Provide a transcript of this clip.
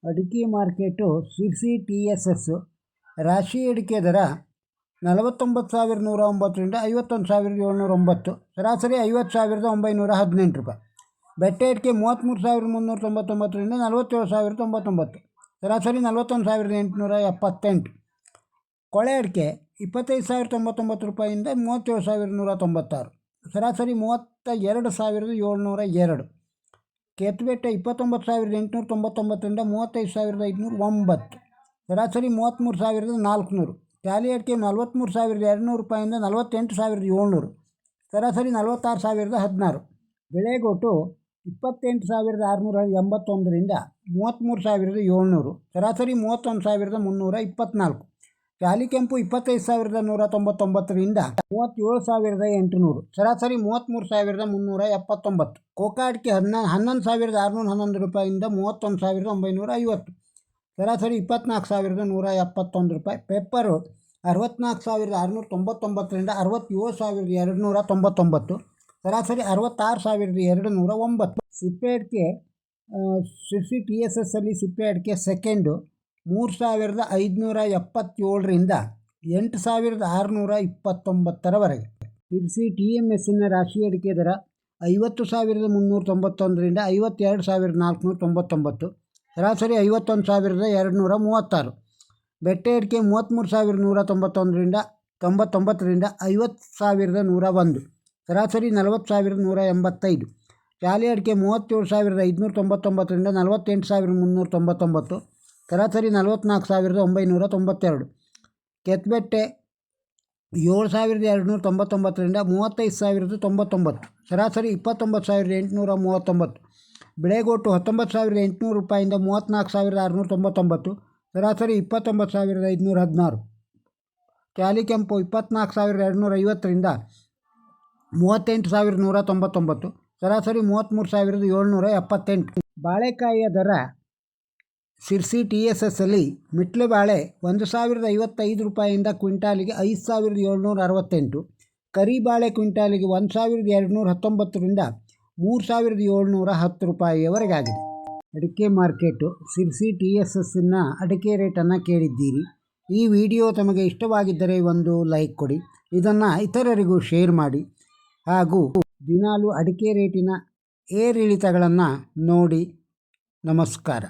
ಅಡಿಕೆ market Sirsi TSS ರಾಶಿ ಅಡಿಕೆ ದರ 49,109ರಿಂದ 51,709, ಸರಾಸರಿ 50,918 ರೂಪಾಯಿ. ಬೆಟ್ಟೆ ಅಡಿಕೆ 33,399ರಿಂದ 47,099, ಸರಾಸರಿ 41,878. ಕೊಳೆ ಅಡಿಕೆ 25,099 ರೂಪಾಯಿಂದ 37,196, ಸರಾಸರಿ 32,702. ಕೆತ್ತುಬೆಟ್ಟೆ 29,899ರಿಂದ 35,509, ಸರಾಸರಿ 33,400. ಟ್ಯಾಲಿ ಅಡಿಕೆ 43,200 ರೂಪಾಯಿಂದ 48,700, ಸರಾಸರಿ 46,016. ಬೆಳೆಗೋಟು 28,681ರಿಂದ 33,700, ಸರಾಸರಿ 31,324. ಟ್ಯಾಲಿ ಕೆಂಪು 25,199ರಿಂದ 37,800, ಸರಾಸರಿ 33,379. ಕೋಕಾ ಅಡಿಕೆ 11,611 ರೂಪಾಯಿಂದ 31,950, ಸರಾಸರಿ 24,171 ರೂಪಾಯಿ. ಪೆಪ್ಪರು 64,699ರಿಂದ 67,299, ಸರಾಸರಿ 66,209. ಸಿಪ್ಪೆ ಅಡಿಕೆ ಸಿರ್ಸಿ TSSಲ್ಲಿ ಸಿಪ್ಪೆ ಅಡಿಕೆ ಸೆಕೆಂಡು 3,577ರಿಂದ 8,629ರವರೆಗೆ. ಸಿರ್ಸಿ TMSನ ರಾಶಿ ಅಡಿಕೆ ದರ 50,391ರಿಂದ 52,499, ಸರಾಸರಿ 51,236. ಬೆಟ್ಟೆ ಅಡಿಕೆ 33,191ರಿಂದ 50,101, ಸರಾಸರಿ 40,185. ಟ್ಯಾಲಿ ಅಡಿಕೆ 37,599ರಿಂದ 48,399, ಸರಾಸರಿ 44,992. ಕೆತ್ತುಬೆಟ್ಟೆ 7,299ರಿಂದ 35,099, ಸರಾಸರಿ 29,839. ಬೆಳೆಗೋಟು 19,800 ರೂಪಾಯಿಂದ 34,699, ಸರಾಸರಿ 29,516. ಟ್ಯಾಲಿ ಕೆಂಪು 24,250ರಿಂದ 38,199, ಸರಾಸರಿ 33,778. ಬಾಳೆಕಾಯಿಯ ದರ ಸಿರ್ಸಿ TSSಲ್ಲಿ ಮಿಟ್ಲೆ ಬಾಳೆ 1,055 ರೂಪಾಯಿಂದ ಕ್ವಿಂಟಾಲಿಗೆ 5,768, ಕರಿ ಬಾಳೆ ಕ್ವಿಂಟಾಲಿಗೆ 1,219ರಿಂದ 3,710 ರೂಪಾಯಿಯವರೆಗಾಗಿದೆ. ಅಡಿಕೆ ಮಾರ್ಕೆಟು ಸಿರ್ಸಿ TSSನ ಅಡಿಕೆ ರೇಟನ್ನು ಕೇಳಿದ್ದೀರಿ. ಈ ವಿಡಿಯೋ ತಮಗೆ ಇಷ್ಟವಾಗಿದ್ದರೆ ಒಂದು ಲೈಕ್ ಕೊಡಿ, ಇದನ್ನು ಇತರರಿಗೂ ಶೇರ್ ಮಾಡಿ, ಹಾಗೂ ದಿನಾಲು ಅಡಿಕೆ ರೇಟಿನ ಏರಿಳಿತಗಳನ್ನು ನೋಡಿ. ನಮಸ್ಕಾರ.